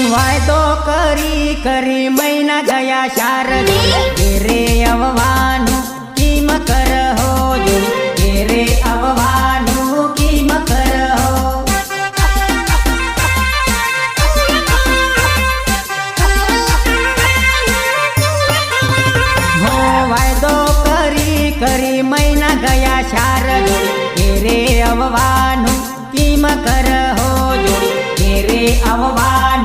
વાયદો કરી કરી મહિના ગયા શારદે ઘેરે આવવાનું કિમ કરહો જો ઘેરે આવવાનું કિમ કરહો હો વાયદો કરી મહિના ગયા શારદે ઘેરે આવવાનું કિમ કરહો જો ઘેરે આવવાનું